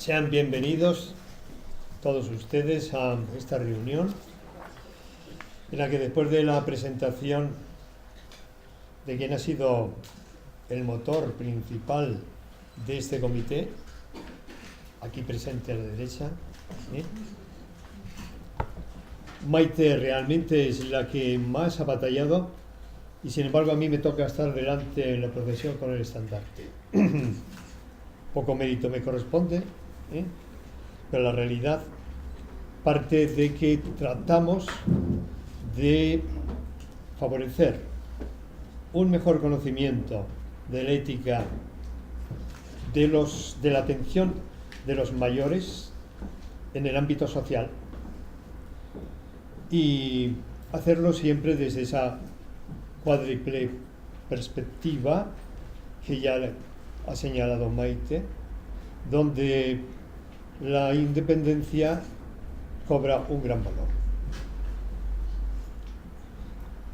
Sean bienvenidos todos ustedes a esta reunión en la que, después de la presentación de quien ha sido el motor principal de este comité, aquí presente a la derecha, Maite realmente es la que más ha batallado y sin embargo a mí me toca estar delante en la procesión con el estandarte. Poco mérito me corresponde, pero la realidad parte de que tratamos de favorecer un mejor conocimiento de la ética, de la atención de los mayores en el ámbito social, y hacerlo siempre desde esa cuádruple perspectiva que ya ha señalado Maite, donde la independencia cobra un gran valor.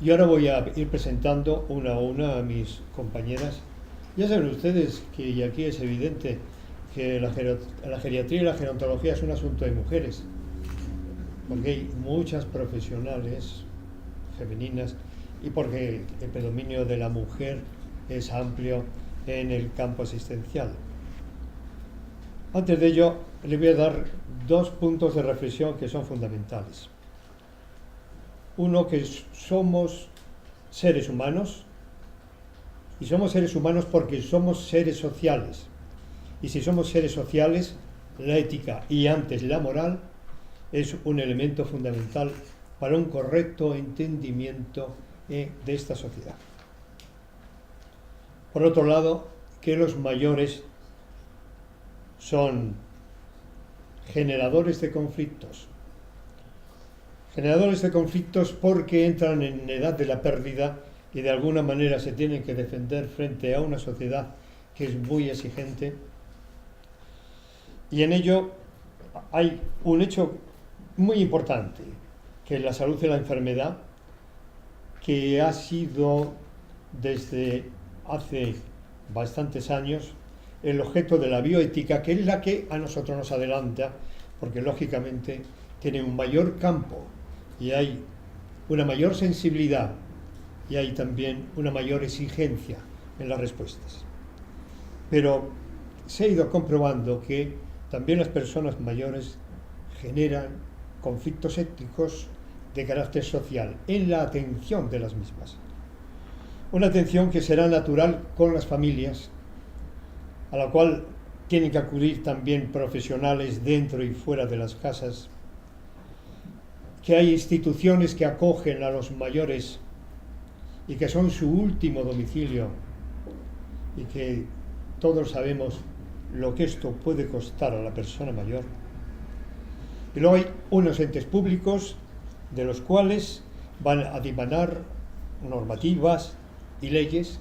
Y ahora voy a ir presentando una a una a mis compañeras. Ya saben ustedes que, y aquí es evidente, que la geriatría y la gerontología es un asunto de mujeres, porque hay muchas profesionales femeninas y porque el predominio de la mujer es amplio en el campo asistencial. Antes de ello, le voy a dar dos puntos de reflexión que son fundamentales. Uno, que somos seres humanos, y somos seres humanos porque somos seres sociales. Y si somos seres sociales, la ética y antes la moral es un elemento fundamental para un correcto entendimiento de esta sociedad. Por otro lado, que los mayores son generadores de conflictos. Generadores de conflictos porque entran en edad de la pérdida y de alguna manera se tienen que defender frente a una sociedad que es muy exigente. Y en ello hay un hecho muy importante, que es la salud y la enfermedad, que ha sido desde hace bastantes años el objeto de la bioética, que es la que a nosotros nos adelanta, porque lógicamente tiene un mayor campo y hay una mayor sensibilidad y hay también una mayor exigencia en las respuestas. Pero se ha ido comprobando que también las personas mayores generan conflictos éticos de carácter social en la atención de las mismas. Una atención que será natural con las familias, a la cual tienen que acudir también profesionales dentro y fuera de las casas, que hay instituciones que acogen a los mayores y que son su último domicilio, y que todos sabemos lo que esto puede costar a la persona mayor. Y luego hay unos entes públicos de los cuales van a dimanar normativas y leyes,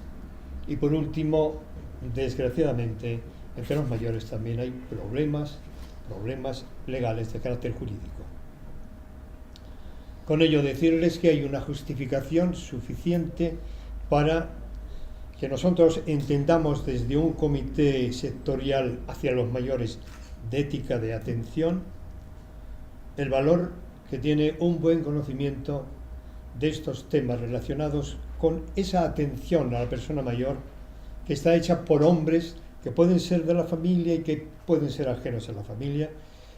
y por último, desgraciadamente, entre los mayores también hay problemas legales de carácter jurídico. Con ello decirles que hay una justificación suficiente para que nosotros entendamos desde un comité sectorial hacia los mayores de ética de atención el valor que tiene un buen conocimiento de estos temas relacionados con esa atención a la persona mayor, que está hecha por hombres que pueden ser de la familia y que pueden ser ajenos a la familia,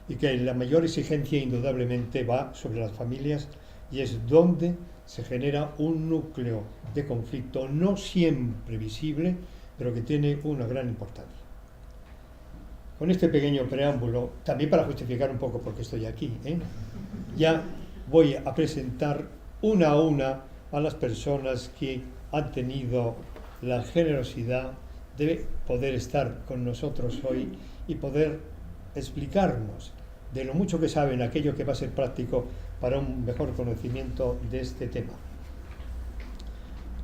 y que la mayor exigencia indudablemente va sobre las familias, y es donde se genera un núcleo de conflicto no siempre visible, pero que tiene una gran importancia. Con este pequeño preámbulo, también para justificar un poco por qué estoy aquí, ya voy a presentar una a una a las personas que han tenido la generosidad de poder estar con nosotros hoy y poder explicarnos de lo mucho que saben aquello que va a ser práctico para un mejor conocimiento de este tema.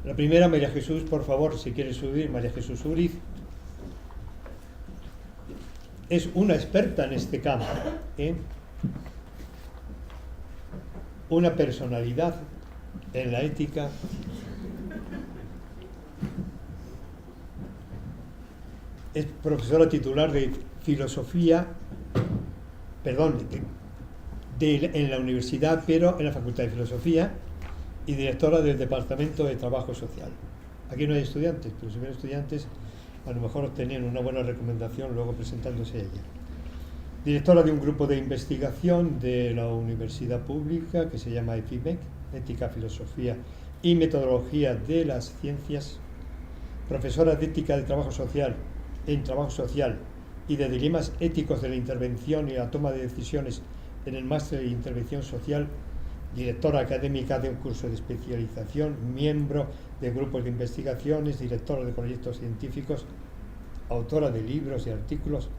La primera, María Jesús, por favor, si quiere subir, María Jesús Uriz. Es una experta en este campo, una personalidad en la ética, es profesora titular de filosofía en la universidad, pero en la Facultad de Filosofía, y directora del Departamento de Trabajo Social. Aquí no hay estudiantes, pero si hubiera estudiantes, a lo mejor obtenían una buena recomendación luego presentándose a ella. Directora de un grupo de investigación de la universidad pública que se llama EFIMEC, Ética, Filosofía y Metodología de las Ciencias. Profesora de Ética de Trabajo Social en Trabajo Social y de Dilemas Éticos de la Intervención y la Toma de Decisiones en el Máster de Intervención Social. Directora académica de un curso de especialización, miembro de grupos de investigaciones, directora de proyectos científicos, autora de libros y artículos,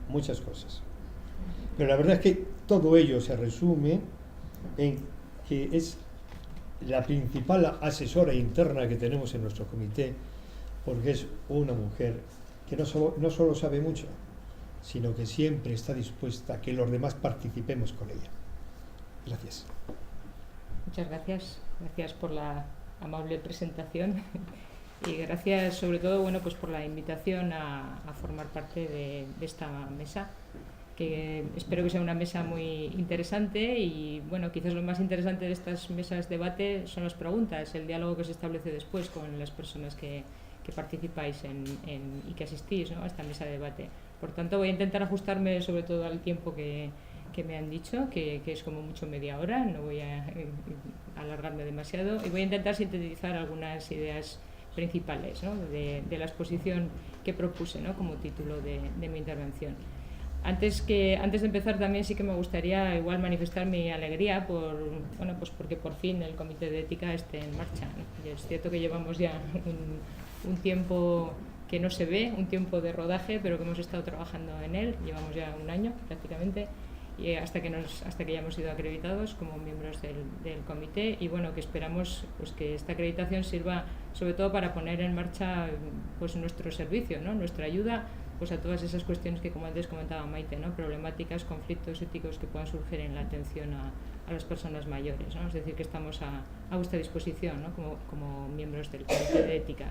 muchas cosas. Pero la verdad es que todo ello se resume en que es la principal asesora interna que tenemos en nuestro comité, porque es una mujer que no solo sabe mucho, sino que siempre está dispuesta a que los demás participemos con ella. Gracias. Muchas gracias. Gracias por la amable presentación y gracias sobre todo pues por la invitación a formar parte de esta mesa, que espero que sea una mesa muy interesante y quizás lo más interesante de estas mesas de debate son las preguntas, el diálogo que se establece después con las personas que participáis y que asistís, ¿no?, a esta mesa de debate. Por tanto, voy a intentar ajustarme sobre todo al tiempo que me han dicho, que es como mucho media hora, no voy a alargarme demasiado y voy a intentar sintetizar algunas ideas principales, ¿no?, de la exposición que propuse, ¿no?, como título de mi intervención. Antes de empezar también sí que me gustaría igual manifestar mi alegría porque por fin el Comité de Ética esté en marcha, ¿no? Y es cierto que llevamos ya un tiempo que no se ve, un tiempo de rodaje, pero que hemos estado trabajando en él, llevamos ya un año prácticamente, y hasta que ya hemos sido acreditados como miembros del comité y que esperamos que esta acreditación sirva sobre todo para poner en marcha nuestro servicio, ¿no?, nuestra ayuda a todas esas cuestiones que, como antes comentaba Maite, ¿no?, problemáticas, conflictos éticos que puedan surgir en la atención a las personas mayores, ¿no? Es decir, que estamos a vuestra disposición, ¿no?, como miembros del Comité de Ética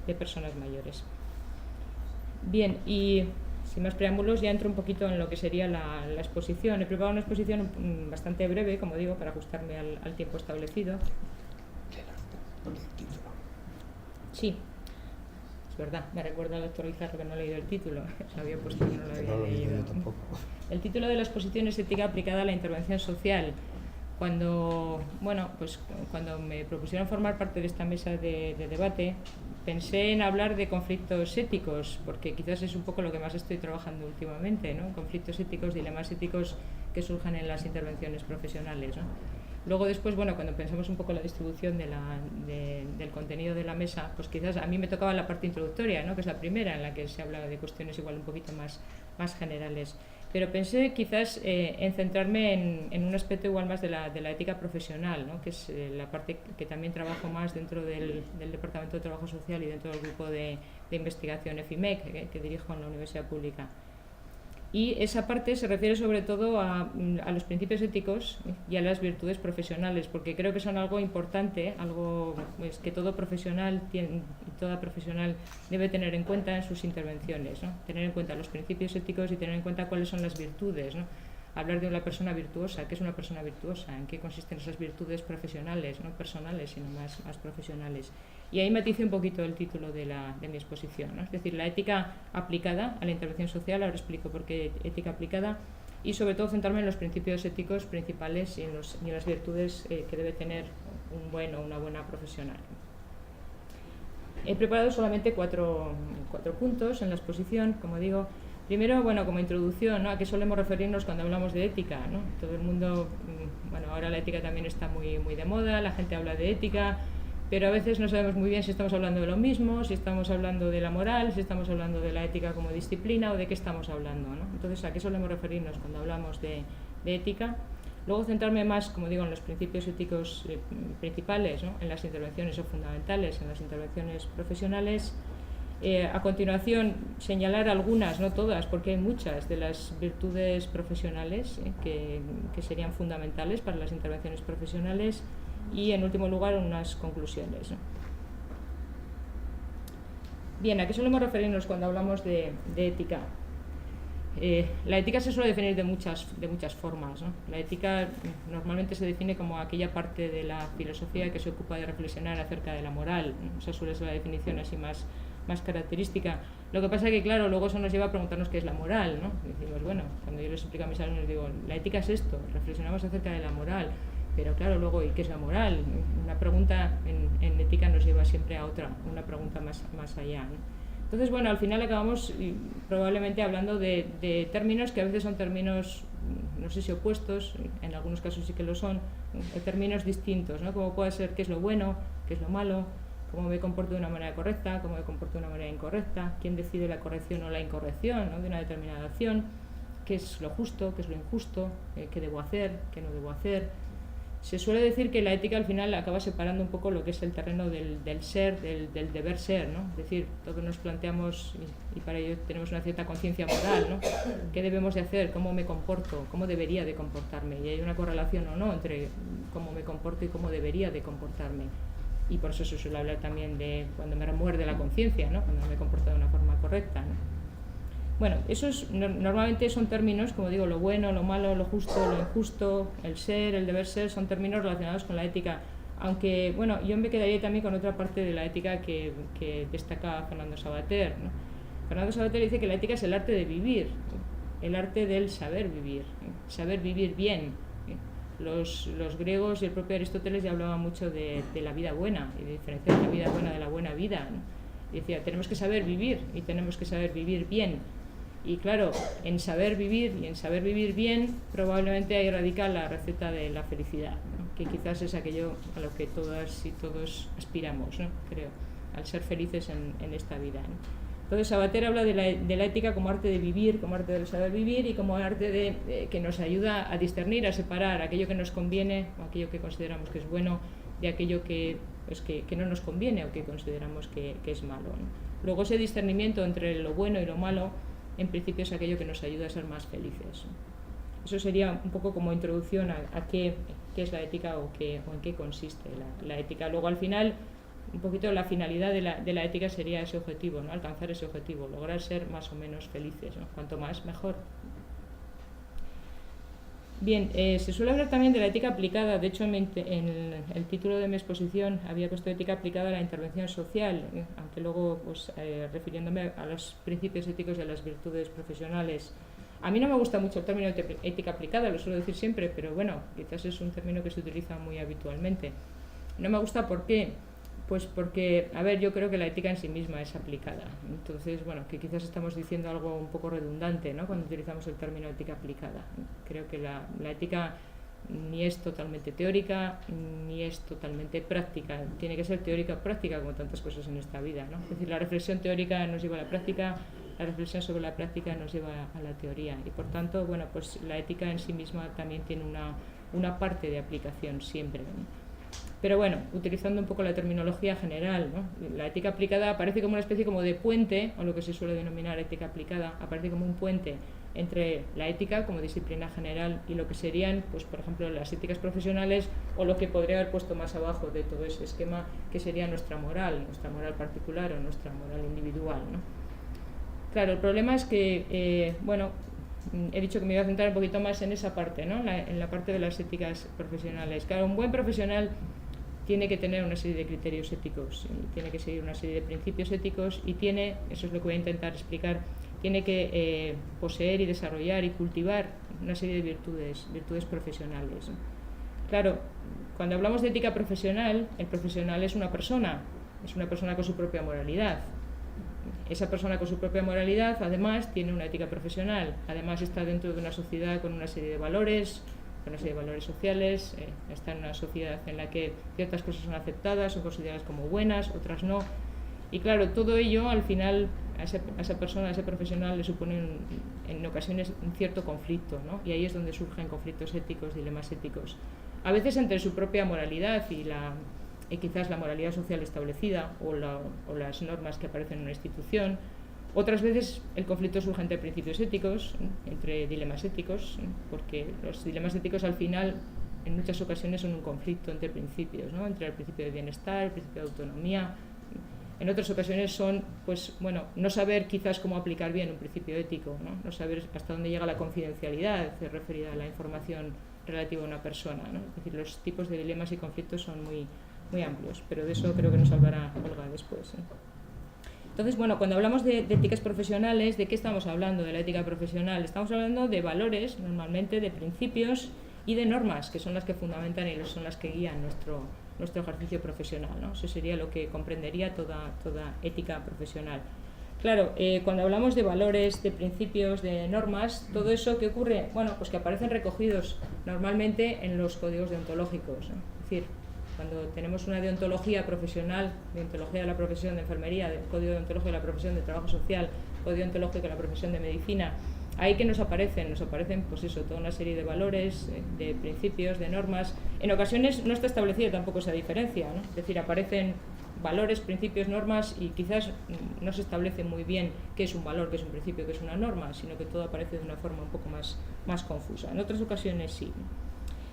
de Personas Mayores. Bien, y sin más preámbulos ya entro un poquito en lo que sería la exposición. He preparado una exposición bastante breve, como digo, para ajustarme al tiempo establecido. Sí. Es verdad, me recuerda al actualizar que no he leído el título. Se había puesto que no lo había leído. Yo tampoco. El título de la exposición es Ética aplicada a la intervención social. Cuando me propusieron formar parte de esta mesa de debate, pensé en hablar de conflictos éticos, porque quizás es un poco lo que más estoy trabajando últimamente, ¿no? Conflictos éticos, dilemas éticos que surjan en las intervenciones profesionales, ¿no? Luego después, cuando pensamos un poco la distribución del contenido de la mesa, pues quizás a mí me tocaba la parte introductoria, ¿no?, que es la primera, en la que se habla de cuestiones igual un poquito más generales. Pero pensé quizás en centrarme en un aspecto igual más de la ética profesional, ¿no?, que es la parte que también trabajo más dentro del Departamento de Trabajo Social y dentro del grupo de investigación EFIMEC, que dirijo en la Universidad Pública. Y esa parte se refiere sobre todo a los principios éticos y a las virtudes profesionales, porque creo que son algo importante, algo que todo profesional y toda profesional debe tener en cuenta en sus intervenciones, ¿no? Tener en cuenta los principios éticos y tener en cuenta cuáles son las virtudes, ¿no? Hablar de una persona virtuosa, ¿qué es una persona virtuosa? ¿En qué consisten esas virtudes profesionales, no personales, sino más profesionales? Y ahí matice un poquito el título de mi exposición, ¿no? Es decir, la ética aplicada a la intervención social. Ahora explico por qué ética aplicada, y sobre todo centrarme en los principios éticos principales y en las virtudes que debe tener un buen o una buena profesional. He preparado solamente cuatro puntos en la exposición, como digo. Primero, como introducción, ¿no?, a qué solemos referirnos cuando hablamos de ética, ¿no? Todo el mundo, ahora la ética también está muy, muy de moda, la gente habla de ética, pero a veces no sabemos muy bien si estamos hablando de lo mismo, si estamos hablando de la moral, si estamos hablando de la ética como disciplina o de qué estamos hablando, ¿no? Entonces, ¿a qué solemos referirnos cuando hablamos de ética? Luego centrarme más, como digo, en los principios éticos principales, ¿no?, en las intervenciones o fundamentales, en las intervenciones profesionales. A continuación, señalar algunas, no todas, porque hay muchas de las virtudes profesionales que serían fundamentales para las intervenciones profesionales. Y, en último lugar, unas conclusiones, ¿no? Bien, ¿a qué solemos referirnos cuando hablamos de ética? La ética se suele definir de muchas formas, ¿no? La ética normalmente se define como aquella parte de la filosofía que se ocupa de reflexionar acerca de la moral, ¿no? Esa suele ser la definición así más característica. Lo que pasa es que, claro, luego eso nos lleva a preguntarnos qué es la moral, ¿no? Y decimos, bueno, cuando yo les explico a mis alumnos, digo, la ética es esto, reflexionamos acerca de la moral, pero claro, luego, ¿y qué es la moral? Una pregunta en ética nos lleva siempre a otra, una pregunta más allá, ¿no? Entonces, bueno, al final acabamos probablemente hablando de términos que a veces son términos, no sé si opuestos, en algunos casos sí que lo son, términos distintos, ¿no? Como puede ser qué es lo bueno, qué es lo malo, cómo me comporto de una manera correcta, cómo me comporto de una manera incorrecta, quién decide la corrección o la incorrección, ¿no? De una determinada acción, qué es lo justo, qué es lo injusto, qué debo hacer, qué no debo hacer. Se suele decir que la ética al final acaba separando un poco lo que es el terreno del ser, del deber ser, ¿no? Es decir, todos nos planteamos, y para ello tenemos una cierta conciencia moral, ¿no? ¿Qué debemos de hacer? ¿Cómo me comporto? ¿Cómo debería de comportarme? Y hay una correlación o no entre cómo me comporto y cómo debería de comportarme. Y por eso se suele hablar también de cuando me remuerde la conciencia, ¿no? Cuando me comporto de una forma correcta, ¿no? Bueno, esos normalmente son términos, como digo, lo bueno, lo malo, lo justo, lo injusto, el ser, el deber ser, son términos relacionados con la ética. Aunque, bueno, yo me quedaría también con otra parte de la ética que destaca Fernando Savater, ¿no? Fernando Savater dice que la ética es el arte de vivir, el arte del saber vivir bien. Los griegos y el propio Aristóteles ya hablaban mucho de la vida buena y de diferenciar la vida buena de la buena vida, ¿no? Y decía, tenemos que saber vivir y tenemos que saber vivir bien. Y claro, en saber vivir y en saber vivir bien, probablemente ahí radica la receta de la felicidad, ¿no? Que quizás es aquello a lo que todas y todos aspiramos, ¿no? Creo, al ser felices en esta vida, ¿no? Entonces Savater habla de la ética como arte de vivir, como arte del saber vivir y como arte que nos ayuda a discernir, a separar aquello que nos conviene o aquello que consideramos que es bueno de aquello que no nos conviene o que consideramos que es malo, ¿no? Luego ese discernimiento entre lo bueno y lo malo en principio es aquello que nos ayuda a ser más felices, ¿no? Eso sería un poco como introducción a qué es la ética o en qué consiste la ética. Luego al final un poquito la finalidad de la ética sería ese objetivo, ¿no? Alcanzar ese objetivo, lograr ser más o menos felices, ¿no? Cuanto más mejor. Bien, se suele hablar también de la ética aplicada. De hecho, en el título de mi exposición había puesto ética aplicada a la intervención social, aunque luego, pues, refiriéndome a los principios éticos y a las virtudes profesionales. A mí no me gusta mucho el término ética aplicada, lo suelo decir siempre, pero bueno, quizás es un término que se utiliza muy habitualmente. No me gusta, ¿por qué? Pues porque, a ver, yo creo que la ética en sí misma es aplicada. Entonces, bueno, que quizás estamos diciendo algo un poco redundante, ¿no? Cuando utilizamos el término ética aplicada. Creo que la ética ni es totalmente teórica, ni es totalmente práctica. Tiene que ser teórica o práctica, como tantas cosas en esta vida, ¿no? Es decir, la reflexión teórica nos lleva a la práctica, la reflexión sobre la práctica nos lleva a la teoría. Y por tanto, bueno, pues la ética en sí misma también tiene una parte de aplicación siempre, ¿no? Pero bueno, utilizando un poco la terminología general, ¿no? La ética aplicada aparece como una especie como de puente, o lo que se suele denominar ética aplicada, aparece como un puente entre la ética como disciplina general y lo que serían, pues por ejemplo, las éticas profesionales o lo que podría haber puesto más abajo de todo ese esquema, que sería nuestra moral particular o nuestra moral individual, ¿no? Claro, el problema es que, bueno, he dicho que me iba a centrar un poquito más en esa parte, ¿no? En la parte de las éticas profesionales. Claro, un buen profesional tiene que tener una serie de criterios éticos, tiene que seguir una serie de principios éticos y tiene, eso es lo que voy a intentar explicar, tiene que poseer y desarrollar y cultivar una serie de virtudes profesionales, ¿no? Claro, cuando hablamos de ética profesional, el profesional es una persona con su propia moralidad. Esa persona con su propia moralidad, además, tiene una ética profesional, además está dentro de una sociedad con una serie de valores sociales, está en una sociedad en la que ciertas cosas son aceptadas, son consideradas como buenas, otras no. Y claro, todo ello al final a esa persona, a ese profesional le supone en ocasiones un cierto conflicto, ¿no? Y ahí es donde surgen conflictos éticos, dilemas éticos. A veces entre su propia moralidad y quizás la moralidad social establecida o las normas que aparecen en una institución. Otras veces el conflicto surge entre principios éticos, entre dilemas éticos, porque los dilemas éticos al final en muchas ocasiones son un conflicto entre principios, ¿no? Entre el principio de bienestar, el principio de autonomía. En otras ocasiones son, pues, bueno, no saber quizás cómo aplicar bien un principio ético, no saber hasta dónde llega la confidencialidad referida a la información relativa a una persona, ¿no? Es decir, los tipos de dilemas y conflictos son muy, muy amplios, pero de eso creo que nos hablará Olga después. Entonces, bueno, cuando hablamos de éticas profesionales, ¿de qué estamos hablando de la ética profesional? Estamos hablando de valores, normalmente de principios y de normas, que son las que fundamentan y son las que guían nuestro ejercicio profesional, ¿no? Eso sería lo que comprendería toda ética profesional. Claro, cuando hablamos de valores, de principios, de normas, todo eso que ocurre, bueno, pues que aparecen recogidos normalmente en los códigos deontológicos, ¿no? Es decir, cuando tenemos una deontología profesional, deontología de la profesión de enfermería, código deontológico de la profesión de trabajo social, código deontológico de la profesión de medicina, ahí que nos aparecen pues eso, toda una serie de valores, de principios, de normas. En ocasiones no está establecida tampoco esa diferencia, ¿no? Es decir, aparecen valores, principios, normas y quizás no se establece muy bien qué es un valor, qué es un principio, qué es una norma, sino que todo aparece de una forma un poco más confusa. En otras ocasiones sí.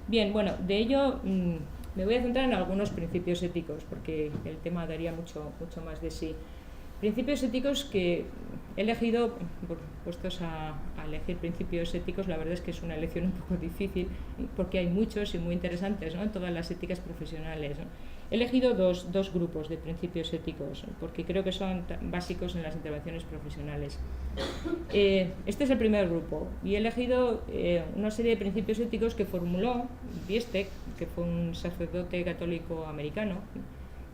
Bien, bueno, de ello me voy a centrar en algunos principios éticos porque el tema daría mucho más de sí. Principios éticos que he elegido, puestos a elegir principios éticos, la verdad es que es una elección un poco difícil porque hay muchos y muy interesantes, ¿no?, en todas las éticas profesionales, ¿no? He elegido dos grupos de principios éticos porque creo que son básicos en las intervenciones profesionales. Este es el primer grupo y he elegido una serie de principios éticos que formuló Wiestek, que fue un sacerdote católico americano,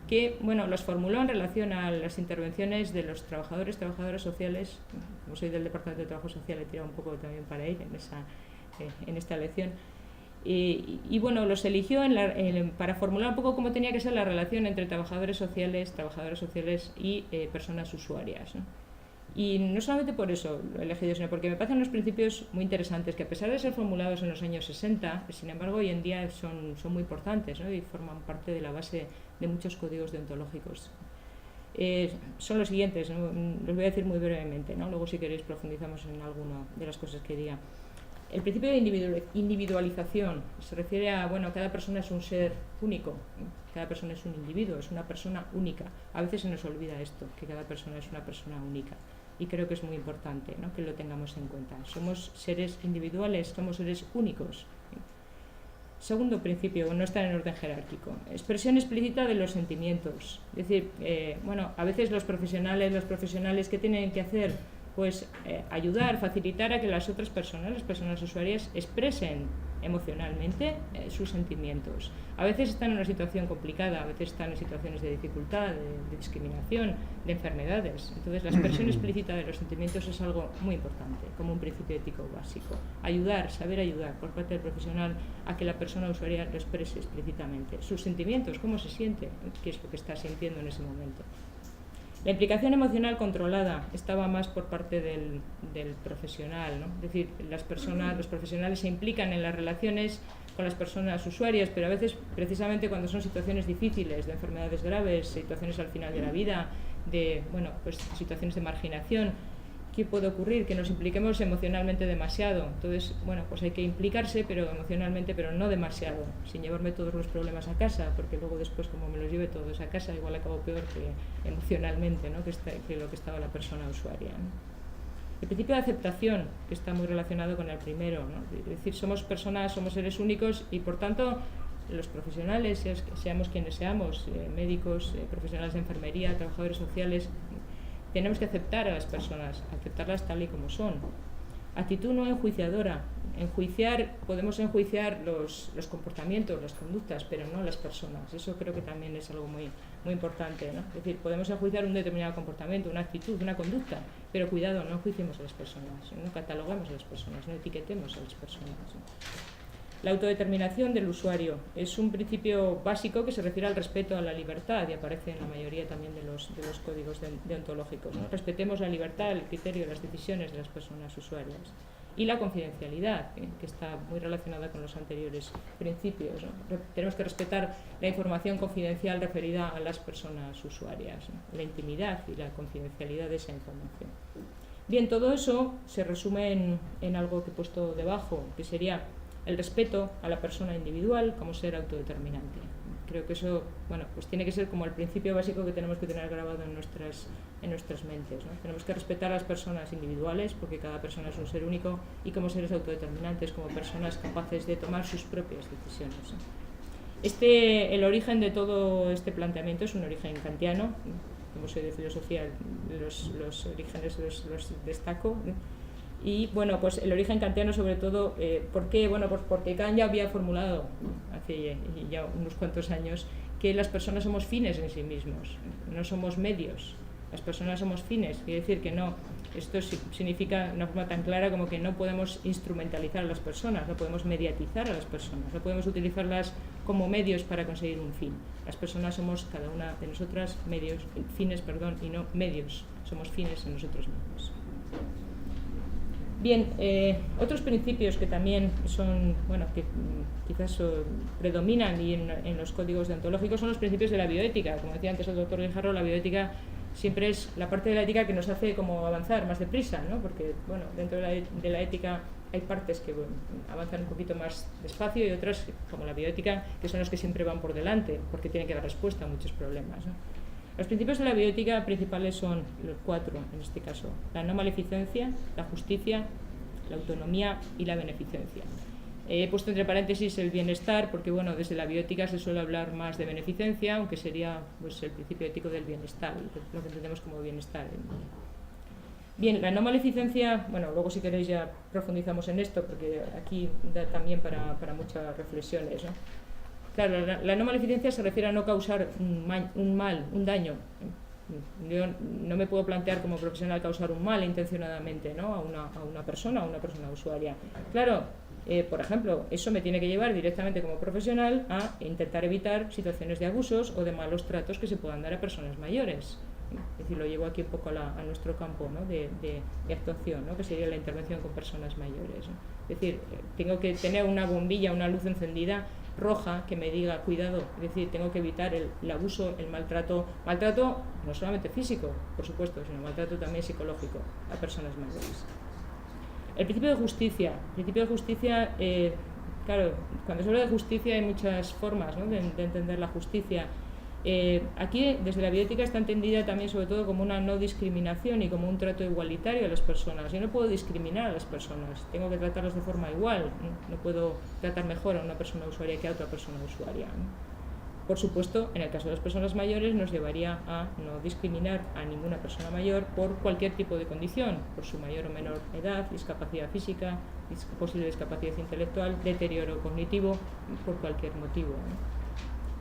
que, bueno, los formuló en relación a las intervenciones de los trabajadoras sociales. Como soy del Departamento de Trabajo Social, he tirado un poco también para él en esta lección. Y bueno, los eligió para formular un poco cómo tenía que ser la relación entre trabajadores sociales y personas usuarias, ¿no? Y no solamente por eso lo he elegido, sino porque me parecen unos principios muy interesantes que, a pesar de ser formulados en los años 60, sin embargo hoy en día son muy importantes, ¿no?, y forman parte de la base de muchos códigos deontológicos. Son los siguientes, ¿no? Los voy a decir muy brevemente, ¿no? Luego, si queréis, profundizamos en alguna de las cosas que diga. El principio de individualización se refiere a, bueno, cada persona es un ser único, cada persona es un individuo, es una persona única. A veces se nos olvida esto, que cada persona es una persona única. Y creo que es muy importante, ¿no?, que lo tengamos en cuenta. Somos seres individuales, somos seres únicos. Segundo principio, no está en orden jerárquico. Expresión explícita de los sentimientos. Es decir, bueno, a veces los profesionales, ¿qué tienen que hacer? Pues ayudar, facilitar a que las otras personas, las personas usuarias, expresen emocionalmente sus sentimientos. A veces están en una situación complicada, a veces están en situaciones de dificultad, de discriminación, de enfermedades. Entonces, la expresión explícita de los sentimientos es algo muy importante, como un principio ético básico. Ayudar, saber ayudar por parte del profesional a que la persona usuaria lo exprese explícitamente. Sus sentimientos, cómo se siente, qué es lo que está sintiendo en ese momento. La implicación emocional controlada estaba más por parte del profesional, ¿no? Es decir, los profesionales se implican en las relaciones con las personas usuarias, pero a veces, precisamente cuando son situaciones difíciles, de enfermedades graves, situaciones al final de la vida, de, bueno, pues situaciones de marginación, ¿qué puede ocurrir? Que nos impliquemos emocionalmente demasiado. Entonces, bueno, pues hay que implicarse, pero emocionalmente, pero no demasiado, sin llevarme todos los problemas a casa, porque luego después, como me los lleve todos a casa, igual acabo peor que emocionalmente, ¿no?, que lo que estaba la persona usuaria, ¿no? El principio de aceptación, que está muy relacionado con el primero, ¿no? Es decir, somos personas, somos seres únicos y, por tanto, los profesionales, seamos quienes seamos, médicos, profesionales de enfermería, trabajadores sociales, tenemos que aceptar a las personas, aceptarlas tal y como son. Actitud no enjuiciadora. Podemos enjuiciar los comportamientos, las conductas, pero no las personas. Eso creo que también es algo muy importante, ¿no? Es decir, podemos enjuiciar un determinado comportamiento, una actitud, una conducta, pero cuidado, no enjuiciemos a las personas, no cataloguemos a las personas, no etiquetemos a las personas, ¿no? La autodeterminación del usuario es un principio básico que se refiere al respeto a la libertad y aparece en la mayoría también de los códigos deontológicos, ¿no? Respetemos la libertad, el criterio, las decisiones de las personas usuarias. Y la confidencialidad, que está muy relacionada con los anteriores principios, ¿no? Tenemos que respetar la información confidencial referida a las personas usuarias, ¿no?, la intimidad y la confidencialidad de esa información. Bien, todo eso se resume en algo que he puesto debajo, que sería el respeto a la persona individual como ser autodeterminante. creo que eso, bueno, pues tiene que ser como el principio básico que tenemos que tener grabado en nuestras mentes, ¿no? Tenemos que respetar a las personas individuales, porque cada persona es un ser único, y como seres autodeterminantes, como personas capaces de tomar sus propias decisiones, ¿no? El origen de todo este planteamiento es un origen kantiano. Como soy de filosofía, los orígenes los destaco, ¿no? Y bueno, pues el origen kantiano sobre todo, ¿por qué? Bueno, pues porque Kant ya había formulado hace ya unos cuantos años que las personas somos fines en sí mismos, no somos medios. Las personas somos fines, quiere decir que no, esto significa de una forma tan clara como que no podemos instrumentalizar a las personas, no podemos mediatizar a las personas, no podemos utilizarlas como medios para conseguir un fin. Las personas somos, cada una de nosotras, fines, y no medios, somos fines en nosotros mismos. Bien, otros principios que también son, bueno, que quizás predominan y en los códigos deontológicos son los principios de la bioética. Como decía antes el doctor Guijarro, la bioética siempre es la parte de la ética que nos hace como avanzar más deprisa, ¿no? Porque, bueno, dentro de la ética hay partes que avanzan un poquito más despacio y otras, como la bioética, que son las que siempre van por delante, porque tienen que dar respuesta a muchos problemas, ¿no? Los principios de la bioética principales son los 4, en este caso: la no maleficencia, la justicia, la autonomía y la beneficencia. He puesto entre paréntesis el bienestar porque, bueno, desde la bioética se suele hablar más de beneficencia, aunque sería pues el principio ético del bienestar, lo que entendemos como bienestar. Bien, la no maleficencia, bueno, luego si queréis ya profundizamos en esto porque aquí da también para muchas reflexiones, ¿no? Claro, la no maleficencia se refiere a no causar un mal, un daño. Yo no me puedo plantear como profesional causar un mal intencionadamente, ¿no? a una persona usuaria. Claro, por ejemplo, eso me tiene que llevar directamente como profesional a intentar evitar situaciones de abusos o de malos tratos que se puedan dar a personas mayores. Es decir, lo llevo aquí un poco a nuestro campo, ¿no? de actuación, ¿no? Que sería la intervención con personas mayores, ¿no? Es decir, tengo que tener una bombilla, una luz encendida roja que me diga cuidado, es decir, tengo que evitar el abuso, el maltrato no solamente físico, por supuesto, sino maltrato también psicológico a personas mayores. El principio de justicia, claro, cuando se habla de justicia hay muchas formas, ¿no? de entender la justicia. Aquí desde la bioética está entendida también sobre todo como una no discriminación y como un trato igualitario a las personas. Yo no puedo discriminar a las personas, tengo que tratarlas de forma igual, no puedo tratar mejor a una persona usuaria que a otra persona usuaria, ¿no? Por supuesto, en el caso de las personas mayores nos llevaría a no discriminar a ninguna persona mayor por cualquier tipo de condición, por su mayor o menor edad, discapacidad física, posible discapacidad intelectual, deterioro cognitivo, por cualquier motivo, ¿no?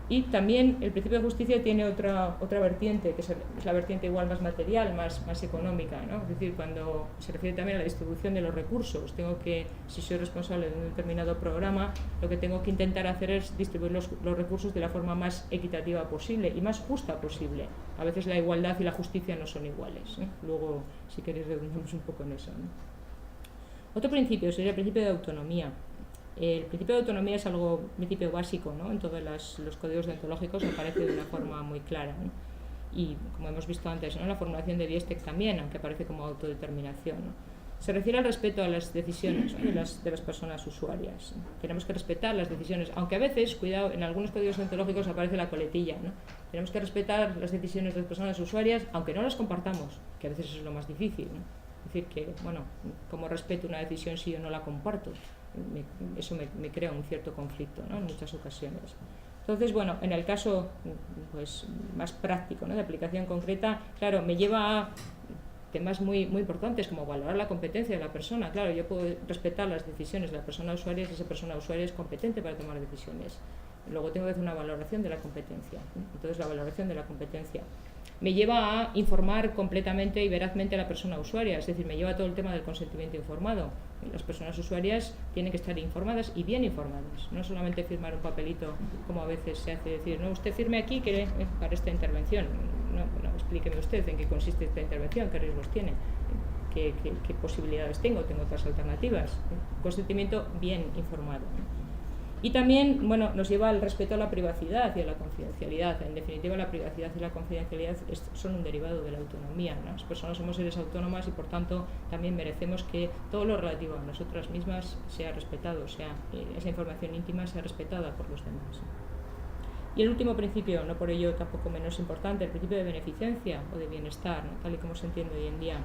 Y también el principio de justicia tiene otra vertiente, que es la vertiente igual más material, más económica, ¿no? Es decir, cuando se refiere también a la distribución de los recursos, si soy responsable de un determinado programa, lo que tengo que intentar hacer es distribuir los recursos de la forma más equitativa posible y más justa posible. A veces la igualdad y la justicia no son iguales, ¿eh? Luego, si queréis, redundamos un poco en eso, ¿no? Otro principio sería el principio de autonomía. El principio de autonomía es algo principio básico, ¿no? En todos los códigos deontológicos aparece de una forma muy clara, ¿no? Y como hemos visto antes, ¿no? En la formulación de Biestek también, aunque aparece como autodeterminación, ¿no? Se refiere al respeto a las decisiones, ¿no? de las personas usuarias, ¿no? Tenemos que respetar las decisiones, aunque a veces, cuidado, en algunos códigos deontológicos aparece la coletilla, ¿no? Tenemos que respetar las decisiones de las personas usuarias, aunque no las compartamos, que a veces eso es lo más difícil, ¿no? Es decir, que, bueno, ¿cómo respeto una decisión si yo no la comparto? Eso me crea un cierto conflicto, ¿no? En muchas ocasiones. Entonces, bueno, en el caso pues, más práctico, ¿no? De aplicación concreta, claro, me lleva a temas muy importantes como valorar la competencia de la persona. Claro, yo puedo respetar las decisiones de la persona usuaria si esa persona usuaria es competente para tomar decisiones. Luego tengo que hacer una valoración de la competencia, ¿no? Entonces, la valoración de la competencia me lleva a informar completamente y verazmente a la persona usuaria, es decir, me lleva a todo el tema del consentimiento informado. Las personas usuarias tienen que estar informadas y bien informadas, no solamente firmar un papelito como a veces se hace, decir, no, usted firme aquí para esta intervención. No, explíqueme usted en qué consiste esta intervención, qué riesgos tiene, qué posibilidades tengo otras alternativas. Consentimiento bien informado, ¿no? Y también, bueno, nos lleva al respeto a la privacidad y a la confidencialidad. En definitiva, la privacidad y la confidencialidad son un derivado de la autonomía, ¿no? Las personas somos seres autónomas y, por tanto, también merecemos que todo lo relativo a nosotras mismas sea respetado, esa información íntima sea respetada por los demás. Y el último principio, no por ello tampoco menos importante, el principio de beneficencia o de bienestar, ¿no? Tal y como se entiende hoy en día,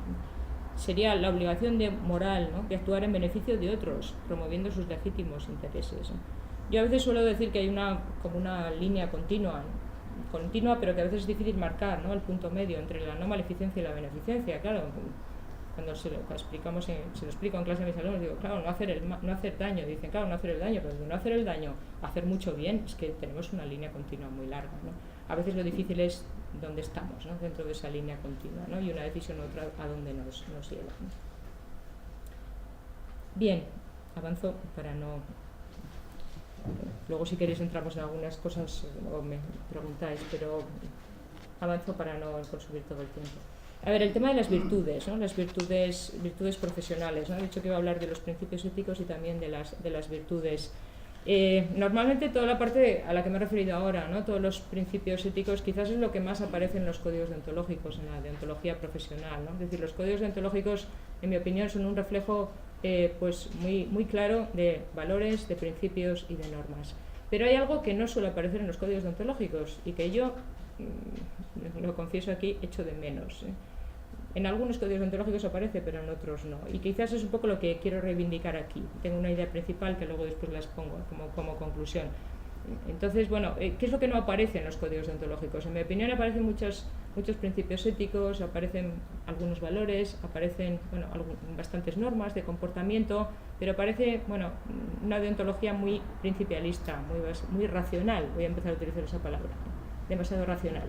sería la obligación moral, ¿no? De actuar en beneficio de otros, promoviendo sus legítimos intereses, ¿no? Yo a veces suelo decir que hay como una línea continua, pero que a veces es difícil marcar, ¿no? El punto medio entre la no maleficencia y la beneficencia. Claro, cuando se lo explico en clase a mis alumnos, digo, claro, no hacer daño. Dicen, claro, no hacer el daño, pero no hacer el daño, hacer mucho bien, es que tenemos una línea continua muy larga, ¿no? A veces lo difícil es dónde estamos, ¿no? Dentro de esa línea continua, ¿no? Y una decisión u otra a dónde nos lleva, ¿no? Bien, avanzo para no... Luego si queréis entramos en algunas cosas o me preguntáis, pero avanzo para no consumir todo el tiempo. A ver, el tema de las virtudes, ¿no? Las virtudes profesionales, ¿no? He dicho que iba a hablar de los principios éticos y también de las virtudes. Normalmente toda la parte a la que me he referido ahora, ¿no? Todos los principios éticos quizás es lo que más aparece en los códigos deontológicos, en la deontología profesional, ¿no? Es decir, los códigos deontológicos, en mi opinión, son un reflejo pues muy claro de valores, de principios y de normas. Pero hay algo que no suele aparecer en los códigos deontológicos y que yo, lo confieso aquí, echo de menos, ¿eh? En algunos códigos deontológicos aparece, pero en otros no. Y quizás es un poco lo que quiero reivindicar aquí. Tengo una idea principal que luego después las pongo como conclusión. Entonces, bueno, ¿qué es lo que no aparece en los códigos deontológicos? En mi opinión aparecen muchos principios éticos, aparecen algunos valores, aparecen bastantes normas de comportamiento, pero aparece una deontología muy principialista, muy racional. Voy a empezar a utilizar esa palabra, demasiado racional.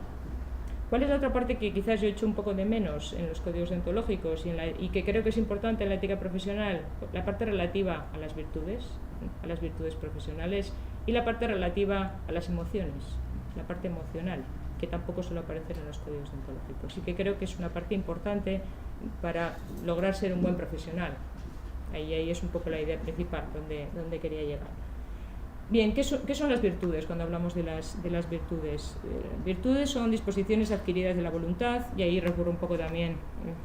¿Cuál es la otra parte que quizás yo echo un poco de menos en los códigos deontológicos y que creo que es importante en la ética profesional? La parte relativa a las virtudes profesionales y la parte relativa a las emociones, la parte emocional, que tampoco suele aparecer en los códigos deontológicos y que creo que es una parte importante para lograr ser un buen profesional. Ahí es un poco la idea principal donde quería llegar. Bien, ¿qué son las virtudes cuando hablamos de las virtudes? Virtudes son disposiciones adquiridas de la voluntad, y ahí recurro un poco también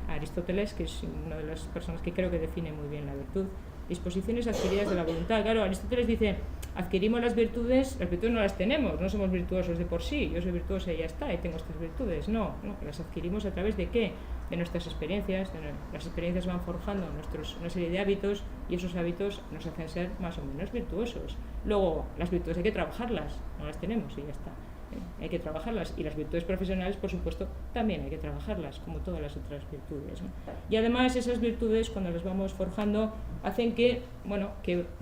a Aristóteles, que es una de las personas que creo que define muy bien la virtud. Disposiciones adquiridas de la voluntad. Claro, Aristóteles dice, adquirimos las virtudes no las tenemos, no somos virtuosos de por sí, yo soy virtuosa y ya está, y tengo estas virtudes. No, las adquirimos a través de ¿qué? De nuestras experiencias. Las experiencias van forjando una serie de hábitos y esos hábitos nos hacen ser más o menos virtuosos. Luego, las virtudes hay que trabajarlas, no las tenemos y ya está. Hay que trabajarlas, y las virtudes profesionales, por supuesto, también hay que trabajarlas, como todas las otras virtudes, ¿no? Y además esas virtudes, cuando las vamos forjando, hacen que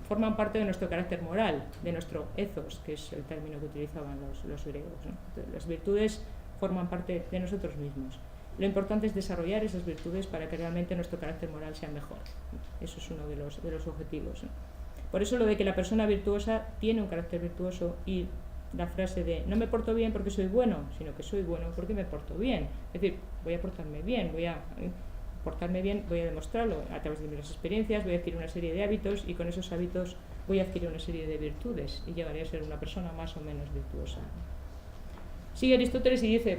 forman parte de nuestro carácter moral, de nuestro ethos, que es el término que utilizaban los griegos, ¿no? Entonces, las virtudes forman parte de nosotros mismos. Lo importante es desarrollar esas virtudes para que realmente nuestro carácter moral sea mejor. Eso es uno de los objetivos, ¿no? Por eso lo de que la persona virtuosa tiene un carácter virtuoso, y la frase de no me porto bien porque soy bueno, sino que soy bueno porque me porto bien. Es decir, voy a portarme bien, voy a demostrarlo a través de mis experiencias, voy a adquirir una serie de hábitos, y con esos hábitos voy a adquirir una serie de virtudes y llegaré a ser una persona más o menos virtuosa. Sigue Aristóteles y dice,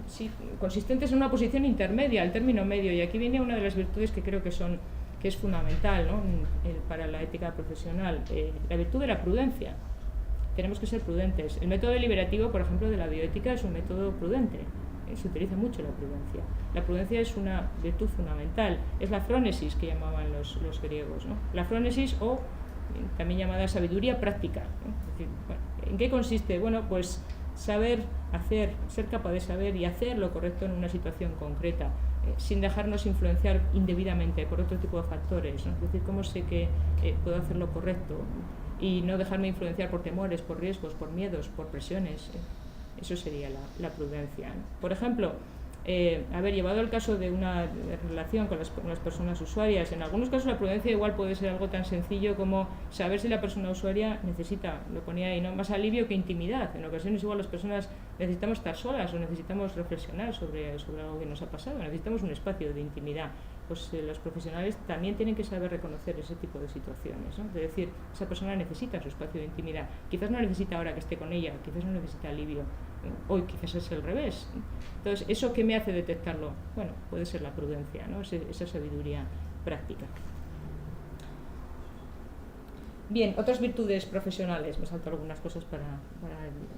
sí, consistentes en una posición intermedia, el término medio, y aquí viene una de las virtudes que creo que es fundamental, ¿no? Para la ética profesional, la virtud de la prudencia. Tenemos que ser prudentes. El método deliberativo, por ejemplo, de la bioética es un método prudente. Se utiliza mucho la prudencia. La prudencia es una virtud fundamental. Es la frónesis que llamaban los griegos, ¿no? La frónesis, o también llamada sabiduría práctica, ¿no? Es decir, ¿en qué consiste? Pues saber hacer, ser capaz de saber y hacer lo correcto en una situación concreta, sin dejarnos influenciar indebidamente por otro tipo de factores, ¿no? Es decir, cómo sé que puedo hacer lo correcto y no dejarme influenciar por temores, por riesgos, por miedos, por presiones. Eso sería la prudencia, ¿no? Por ejemplo, llevado el caso de una relación con las personas usuarias, en algunos casos la prudencia igual puede ser algo tan sencillo como saber si la persona usuaria necesita, lo ponía ahí, ¿no?, más alivio que intimidad. En ocasiones igual las personas necesitamos estar solas o necesitamos reflexionar sobre algo que nos ha pasado, necesitamos un espacio de intimidad. Pues los profesionales también tienen que saber reconocer ese tipo de situaciones, ¿no? Es decir, esa persona necesita su espacio de intimidad. Quizás no necesita ahora que esté con ella, quizás no necesita alivio. Hoy quizás es el revés. Entonces, ¿eso qué me hace detectarlo? Puede ser la prudencia, ¿no? Esa sabiduría práctica. Bien, otras virtudes profesionales, me salto algunas cosas para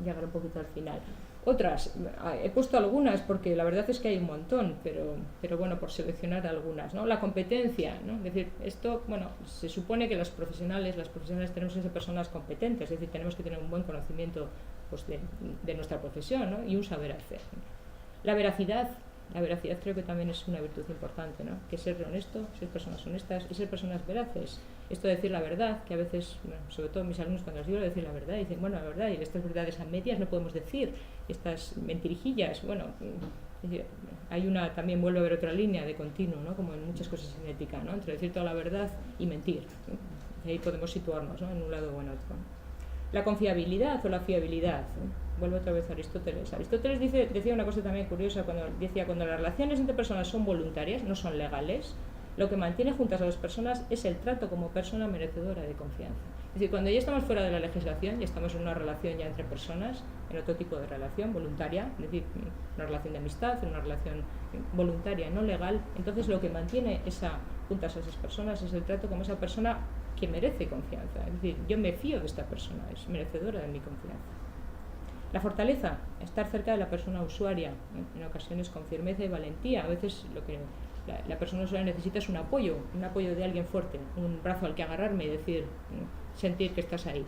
llegar un poquito al final. Otras, he puesto algunas porque la verdad es que hay un montón, pero bueno, por seleccionar algunas, ¿no? La competencia, ¿no? Es decir, esto, bueno, se supone que las profesionales tenemos que ser personas competentes, es decir, tenemos que tener un buen conocimiento pues, de nuestra profesión, ¿no? Y un saber hacer. La veracidad creo que también es una virtud importante, ¿no? Que ser honesto, ser personas honestas y ser personas veraces. Esto de decir la verdad, que a veces, bueno, sobre todo mis alumnos cuando les digo decir la verdad, dicen, bueno, la verdad, y estas verdades a medias no podemos decir, estas mentirijillas, bueno, hay una, también vuelve a haber otra línea de continuo, ¿no? Como en muchas cosas en ética, ¿no? Entre decir toda la verdad y mentir, ¿no? Y ahí podemos situarnos, ¿no? En un lado o en otro. La confiabilidad o la fiabilidad, ¿no? Vuelvo otra vez a Aristóteles. Aristóteles decía una cosa también curiosa, cuando las relaciones entre personas son voluntarias, no son legales, lo que mantiene juntas a las personas es el trato como persona merecedora de confianza. Es decir, cuando ya estamos fuera de la legislación, ya estamos en una relación ya entre personas, en otro tipo de relación voluntaria, es decir, una relación de amistad, una relación voluntaria, no legal, entonces lo que mantiene juntas a esas personas es el trato como esa persona que merece confianza. Es decir, yo me fío de esta persona, es merecedora de mi confianza. La fortaleza, estar cerca de la persona usuaria, en ocasiones con firmeza y valentía. A veces lo que la persona usuaria necesita es un apoyo de alguien fuerte, un brazo al que agarrarme y decir, sentir que estás ahí.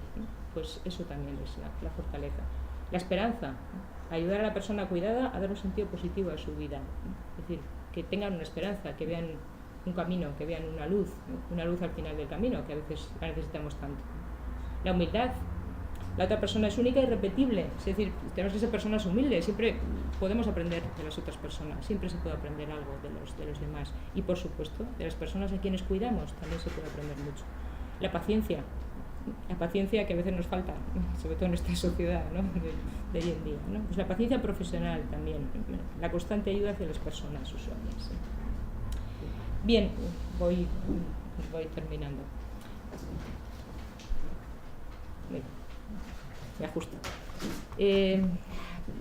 Pues eso también es la fortaleza. La esperanza, ayudar a la persona cuidada a dar un sentido positivo a su vida. Es decir, que tengan una esperanza, que vean un camino, que vean una luz al final del camino, que a veces la necesitamos tanto. La humildad. La otra persona es única y irrepetible, es decir, tenemos que ser personas humildes, siempre podemos aprender de las otras personas, siempre se puede aprender algo de los demás y por supuesto de las personas a quienes cuidamos también se puede aprender mucho. La paciencia que a veces nos falta, sobre todo en esta sociedad, ¿no? de hoy en día, ¿no? Pues la paciencia profesional también, la constante ayuda hacia las personas usuarias. Bien, voy terminando. Me ajusto.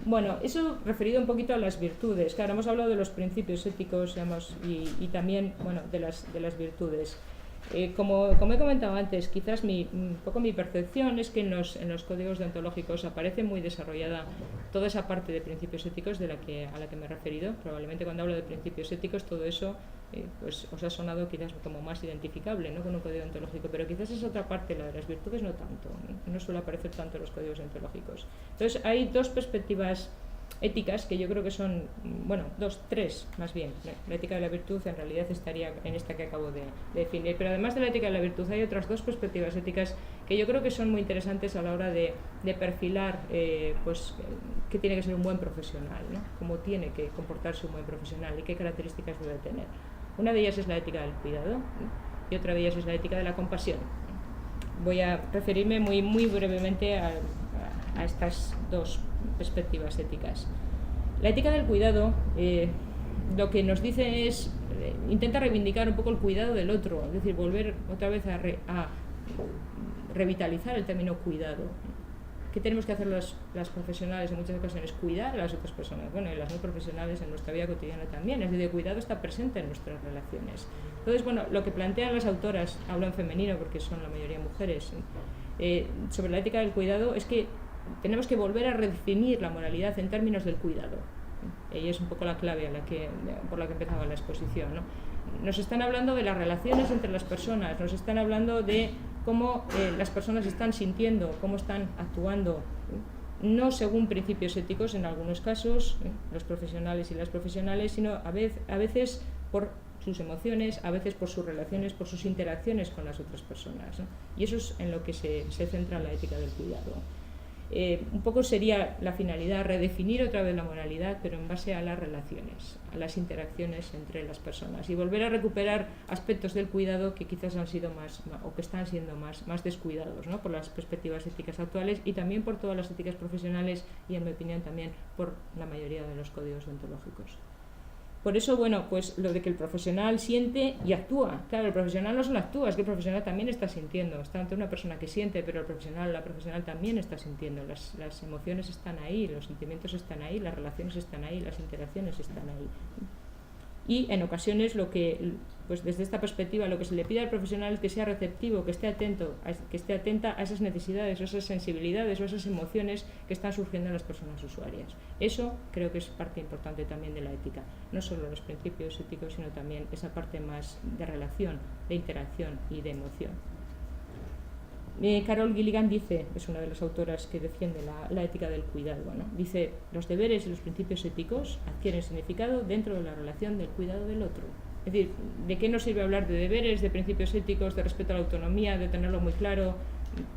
Bueno, eso referido un poquito a las virtudes. Claro, hemos hablado de los principios éticos, digamos, y también, bueno, de las virtudes. Como he comentado antes, quizás un poco mi percepción es que en los códigos deontológicos aparece muy desarrollada toda esa parte de principios éticos a la que me he referido. Probablemente cuando hablo de principios éticos todo eso pues os ha sonado quizás como más identificable, ¿no? Con un código deontológico, pero quizás es otra parte, la de las virtudes no tanto, no suele aparecer tanto en los códigos deontológicos. Entonces hay dos perspectivas éticas que yo creo que son, bueno, tres más bien. La ética de la virtud en realidad estaría en esta que acabo de definir, pero además de la ética de la virtud hay otras dos perspectivas éticas que yo creo que son muy interesantes a la hora de perfilar pues qué tiene que ser un buen profesional, ¿no? Cómo tiene que comportarse un buen profesional y qué características debe tener. Una de ellas es la ética del cuidado, ¿no? Y otra de ellas es la ética de la compasión. Voy a referirme muy brevemente a estas dos perspectivas éticas. La ética del cuidado lo que nos dice es intenta reivindicar un poco el cuidado del otro, es decir, volver otra vez a revitalizar el término cuidado. ¿Qué tenemos que hacer las profesionales en muchas ocasiones? Cuidar a las otras personas, bueno, y las no profesionales en nuestra vida cotidiana también, es decir, el cuidado está presente en nuestras relaciones. Entonces, bueno, lo que plantean las autoras, hablo en femenino porque son la mayoría mujeres, sobre la ética del cuidado es que tenemos que volver a redefinir la moralidad en términos del cuidado. Y es un poco la clave por la que empezaba la exposición, ¿no? Nos están hablando de las relaciones entre las personas, nos están hablando de cómo las personas están sintiendo, cómo están actuando, no según principios éticos en algunos casos, los profesionales y las profesionales, sino a veces por sus emociones, a veces por sus relaciones, por sus interacciones con las otras personas, ¿no? Y eso es en lo que se centra la ética del cuidado. Un poco sería la finalidad redefinir otra vez la moralidad, pero en base a las relaciones, a las interacciones entre las personas y volver a recuperar aspectos del cuidado que quizás han sido o que están siendo más descuidados, ¿no? Por las perspectivas éticas actuales y también por todas las éticas profesionales y, en mi opinión, también por la mayoría de los códigos deontológicos. Por eso, bueno, pues lo de que el profesional siente y actúa. Claro, el profesional no solo actúa, es que el profesional también está sintiendo. Está ante una persona que siente, pero la profesional también está sintiendo. Las emociones están ahí, los sentimientos están ahí, las relaciones están ahí, las interacciones están ahí. Y en ocasiones pues desde esta perspectiva lo que se le pide al profesional es que sea receptivo, que esté atenta a esas necesidades o esas sensibilidades o esas emociones que están surgiendo en las personas usuarias. Eso creo que es parte importante también de la ética, no solo los principios éticos, sino también esa parte más de relación, de interacción y de emoción. Carol Gilligan dice, es una de las autoras que defiende la ética del cuidado, ¿no? Dice, los deberes y los principios éticos adquieren significado dentro de la relación del cuidado del otro. Es decir, ¿de qué nos sirve hablar de deberes, de principios éticos, de respeto a la autonomía, de tenerlo muy claro?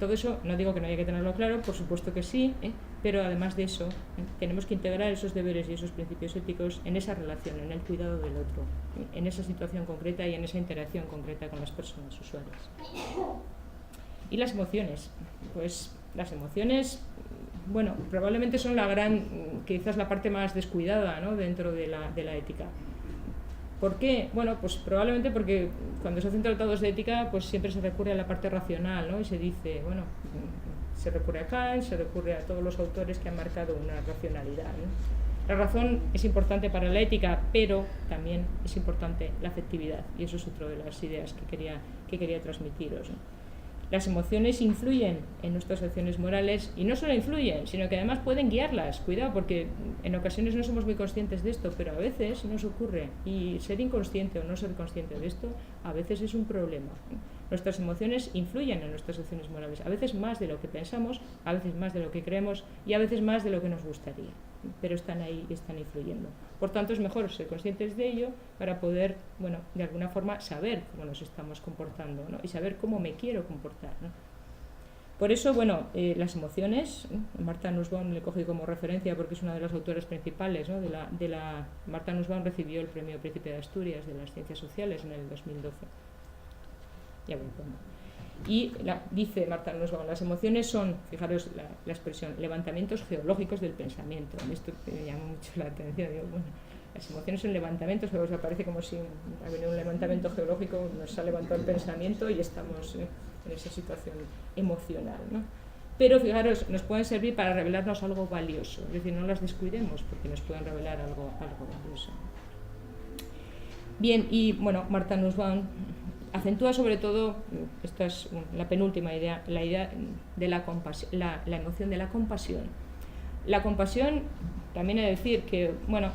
Todo eso, no digo que no haya que tenerlo claro, por supuesto que sí, pero además de eso, tenemos que integrar esos deberes y esos principios éticos en esa relación, en el cuidado del otro, en esa situación concreta y en esa interacción concreta con las personas usuarias. Y las emociones, pues las emociones, bueno, probablemente son quizás la parte más descuidada, ¿no?, dentro de la ética. ¿Por qué? Bueno, pues probablemente porque cuando se hacen tratados de ética, pues siempre se recurre a la parte racional, ¿no? Y se dice, bueno, se recurre a Kant, se recurre a todos los autores que han marcado una racionalidad, ¿no? La razón es importante para la ética, pero también es importante la afectividad, y eso es otra de las ideas que quería transmitiros, ¿no? Las emociones influyen en nuestras acciones morales, y no solo influyen, sino que además pueden guiarlas. Cuidado, porque en ocasiones no somos muy conscientes de esto, pero a veces nos ocurre, y ser inconsciente o no ser consciente de esto a veces es un problema. Nuestras emociones influyen en nuestras acciones morales, a veces más de lo que pensamos, a veces más de lo que creemos y a veces más de lo que nos gustaría, pero están ahí y están influyendo. Por tanto, es mejor ser conscientes de ello para poder, bueno, de alguna forma saber cómo nos estamos comportando, ¿no?, y saber cómo me quiero comportar, ¿no? Por eso, bueno, las emociones, Martha Nussbaum le cogí como referencia porque es una de las autoras principales, ¿no?, Martha Nussbaum recibió el premio Príncipe de Asturias de las Ciencias Sociales en el 2012. Ya voy pronto. Y dice Martha Nussbaum, las emociones son, fijaros la expresión, levantamientos geológicos del pensamiento. Esto me llama mucho la atención. Digo, bueno, las emociones son levantamientos, o sea, parece como si ha venido un levantamiento geológico, nos ha levantado el pensamiento y estamos en esa situación emocional, ¿no? Pero fijaros, nos pueden servir para revelarnos algo valioso, es decir, no las descuidemos porque nos pueden revelar algo valioso. Bien, y bueno, Martha Nussbaum acentúa sobre todo, esta es la penúltima idea, la idea de la compasión, la emoción de la compasión. La compasión, también he de decir que, bueno,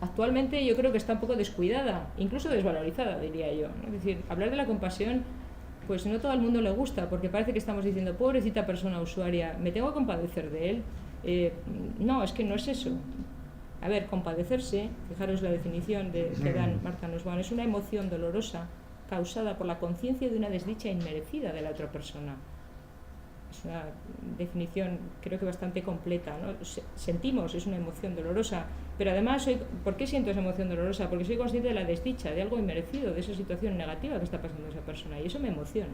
actualmente yo creo que está un poco descuidada, incluso desvalorizada, diría yo, ¿no? Es decir, hablar de la compasión, pues no todo el mundo le gusta, porque parece que estamos diciendo, pobrecita persona usuaria, me tengo que compadecer de él. No, es que no es eso. A ver, compadecerse, fijaros la definición que dan Martha Nussbaum, es una emoción dolorosa causada por la conciencia de una desdicha inmerecida de la otra persona. Es una definición creo que bastante completa, ¿no? Sentimos, es una emoción dolorosa, pero además, ¿por qué siento esa emoción dolorosa? Porque soy consciente de la desdicha, de algo inmerecido, de esa situación negativa que está pasando esa persona, y eso me emociona.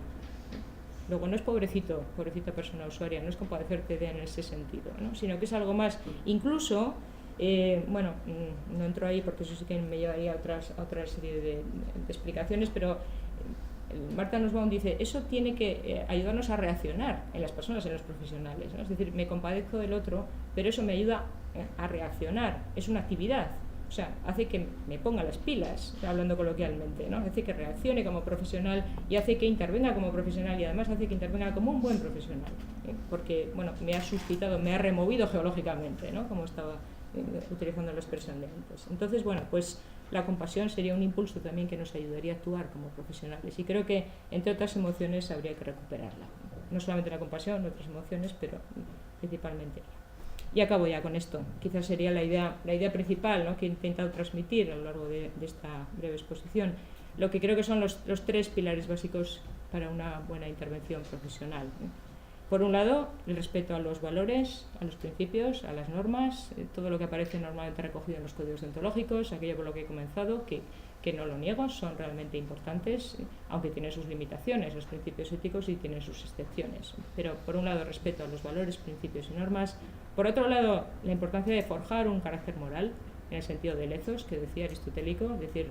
Luego no es pobrecita persona usuaria, no es compadecerte en ese sentido, ¿no?, sino que es algo más, incluso, bueno, no entro ahí porque eso sí que me llevaría a otra serie de explicaciones, pero Martha Nussbaum dice, eso tiene que ayudarnos a reaccionar en las personas, en los profesionales, ¿no? Es decir, me compadezco del otro, pero eso me ayuda a reaccionar, es una actividad, o sea, hace que me ponga las pilas, hablando coloquialmente, ¿no? Hace que reaccione como profesional y hace que intervenga como profesional y además hace que intervenga como un buen profesional, porque, bueno, me ha suscitado, me ha removido geológicamente, ¿no?, como estaba utilizando la expresión de antes. Entonces, bueno, pues la compasión sería un impulso también que nos ayudaría a actuar como profesionales, y creo que entre otras emociones habría que recuperarla, no solamente la compasión, otras emociones, pero principalmente ella. Y acabo ya con esto, quizás sería la idea principal, ¿no?, que he intentado transmitir a lo largo de esta breve exposición, lo que creo que son los tres pilares básicos para una buena intervención profesional, ¿no? Por un lado, el respeto a los valores, a los principios, a las normas, todo lo que aparece normalmente recogido en los códigos deontológicos, aquello por lo que he comenzado, que no lo niego, son realmente importantes, aunque tienen sus limitaciones, los principios éticos, y tienen sus excepciones. Pero por un lado, respeto a los valores, principios y normas. Por otro lado, la importancia de forjar un carácter moral, en el sentido del ethos, que decía aristotélico, es decir,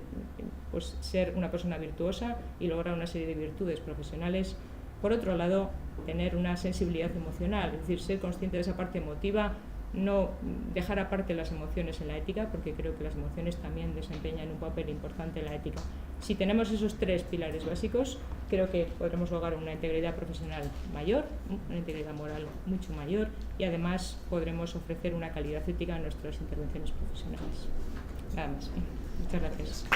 pues ser una persona virtuosa y lograr una serie de virtudes profesionales. Por otro lado, tener una sensibilidad emocional, es decir, ser consciente de esa parte emotiva no dejar aparte las emociones en la ética, porque creo que las emociones también desempeñan un papel importante en la ética. Si tenemos esos 3 pilares básicos, creo que podremos lograr una integridad profesional mayor, una integridad moral mucho mayor, y además podremos ofrecer una calidad ética a nuestras intervenciones profesionales. Nada más. Muchas gracias.